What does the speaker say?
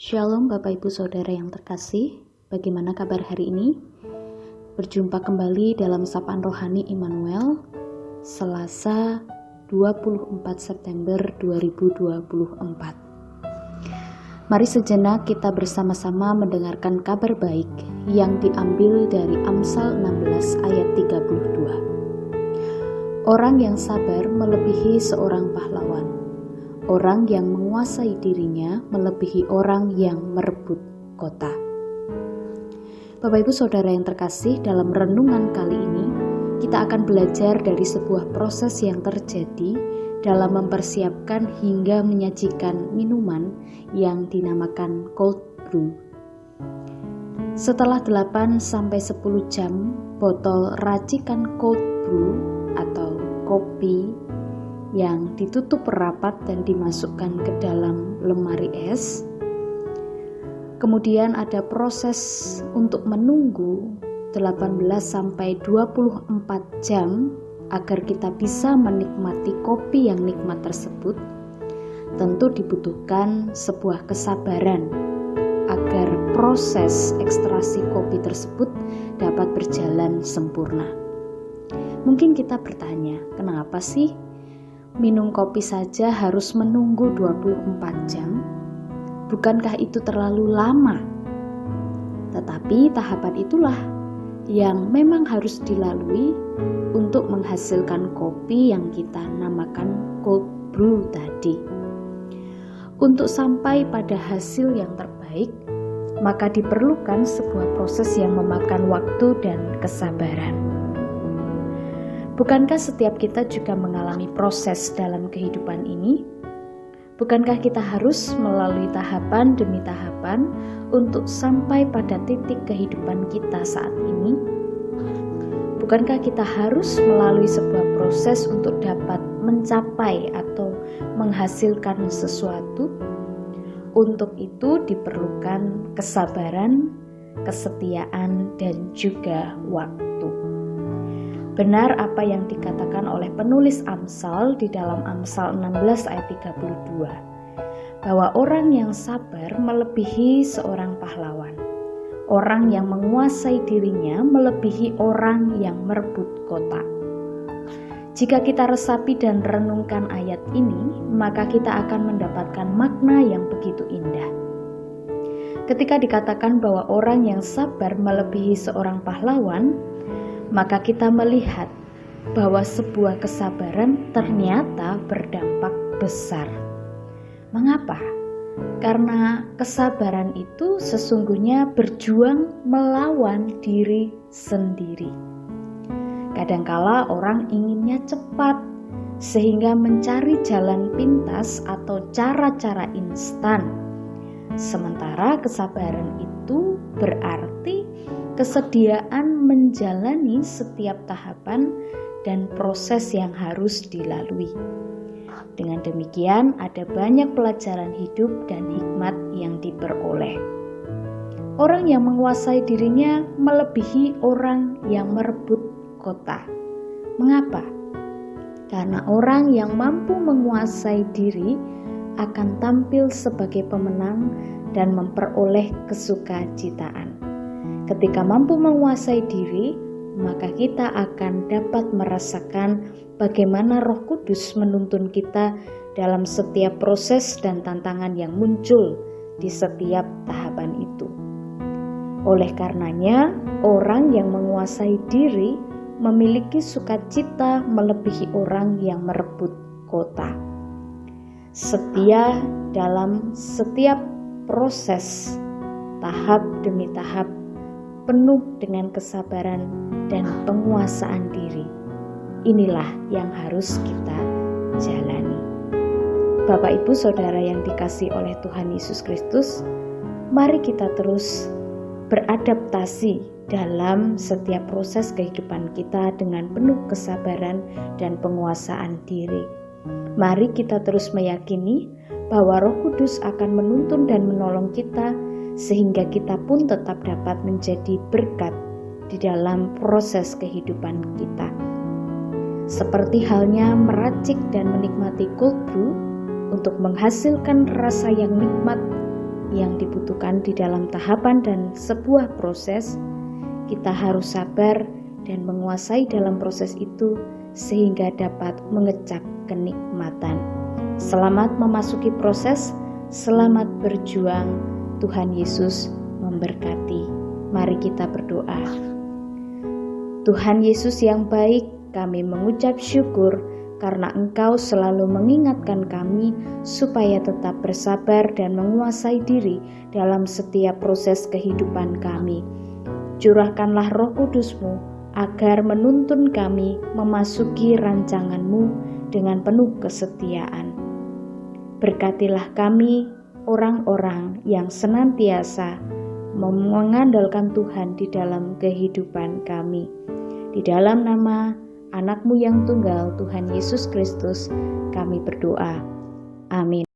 Shalom Bapak Ibu Saudara yang terkasih, bagaimana kabar hari ini? Berjumpa kembali dalam Sapaan Rohani Immanuel, Selasa 24 September 2024. Mari sejenak kita bersama-sama mendengarkan kabar baik yang diambil dari Amsal 16 ayat 32. Orang yang sabar melebihi seorang pahlawan. Orang yang menguasai dirinya melebihi orang yang merebut kota. Bapak Ibu Saudara yang terkasih, dalam renungan kali ini kita akan belajar dari sebuah proses yang terjadi dalam mempersiapkan hingga menyajikan minuman yang dinamakan cold brew. Setelah 8-10 jam, botol racikan cold brew atau kopi yang ditutup rapat dan dimasukkan ke dalam lemari es. Kemudian ada proses untuk menunggu 18-24 jam agar kita bisa menikmati kopi yang nikmat tersebut. Tentu dibutuhkan sebuah kesabaran agar proses ekstraksi kopi tersebut dapat berjalan sempurna. Mungkin kita bertanya, kenapa sih minum kopi saja harus menunggu 24 jam? Bukankah itu terlalu lama? Tetapi tahapan itulah yang memang harus dilalui untuk menghasilkan kopi yang kita namakan cold brew tadi. Untuk sampai pada hasil yang terbaik, maka diperlukan sebuah proses yang memakan waktu dan kesabaran. Bukankah setiap kita juga mengalami proses dalam kehidupan ini? Bukankah kita harus melalui tahapan demi tahapan untuk sampai pada titik kehidupan kita saat ini? Bukankah kita harus melalui sebuah proses untuk dapat mencapai atau menghasilkan sesuatu? Untuk itu diperlukan kesabaran, kesetiaan, dan juga waktu. Benar apa yang dikatakan oleh penulis Amsal di dalam Amsal 16 ayat 32, bahwa orang yang sabar melebihi seorang pahlawan. Orang yang menguasai dirinya melebihi orang yang merebut kota. Jika kita resapi dan renungkan ayat ini, maka kita akan mendapatkan makna yang begitu indah. Ketika dikatakan bahwa orang yang sabar melebihi seorang pahlawan, maka kita melihat bahwa sebuah kesabaran ternyata berdampak besar. Mengapa? Karena kesabaran itu sesungguhnya berjuang melawan diri sendiri. Kadangkala orang inginnya cepat, sehingga mencari jalan pintas atau cara-cara instan. Sementara kesabaran itu berarti kesediaan menjalani setiap tahapan dan proses yang harus dilalui. Dengan demikian, ada banyak pelajaran hidup dan hikmat yang diperoleh. Orang yang menguasai dirinya melebihi orang yang merebut kota. Mengapa? Karena orang yang mampu menguasai diri akan tampil sebagai pemenang dan memperoleh kesukacitaan. Ketika mampu menguasai diri, maka kita akan dapat merasakan bagaimana Roh Kudus menuntun kita dalam setiap proses dan tantangan yang muncul di setiap tahapan itu. Oleh karenanya, orang yang menguasai diri memiliki sukacita melebihi orang yang merebut kota. Setia dalam setiap proses, tahap demi tahap, penuh dengan kesabaran dan penguasaan diri. Inilah yang harus kita jalani. Bapak Ibu Saudara yang dikasihi oleh Tuhan Yesus Kristus, mari kita terus beradaptasi dalam setiap proses kehidupan kita dengan penuh kesabaran dan penguasaan diri. Mari kita terus meyakini bahwa Roh Kudus akan menuntun dan menolong kita sehingga kita pun tetap dapat menjadi berkat di dalam proses kehidupan kita. Seperti halnya meracik dan menikmati cold brew untuk menghasilkan rasa yang nikmat, yang dibutuhkan di dalam tahapan dan sebuah proses, kita harus sabar dan menguasai dalam proses itu sehingga dapat mengecap kenikmatan. Selamat memasuki proses, selamat berjuang. Tuhan Yesus memberkati. Mari kita berdoa. Tuhan Yesus yang baik, kami mengucap syukur karena Engkau selalu mengingatkan kami supaya tetap bersabar dan menguasai diri dalam setiap proses kehidupan kami. Curahkanlah Roh Kudus-Mu agar menuntun kami memasuki rancangan-Mu dengan penuh kesetiaan. Berkatilah kami, orang-orang yang senantiasa mengandalkan Tuhan di dalam kehidupan kami. Di dalam nama Anak-Mu yang tunggal, Tuhan Yesus Kristus, kami berdoa. Amin.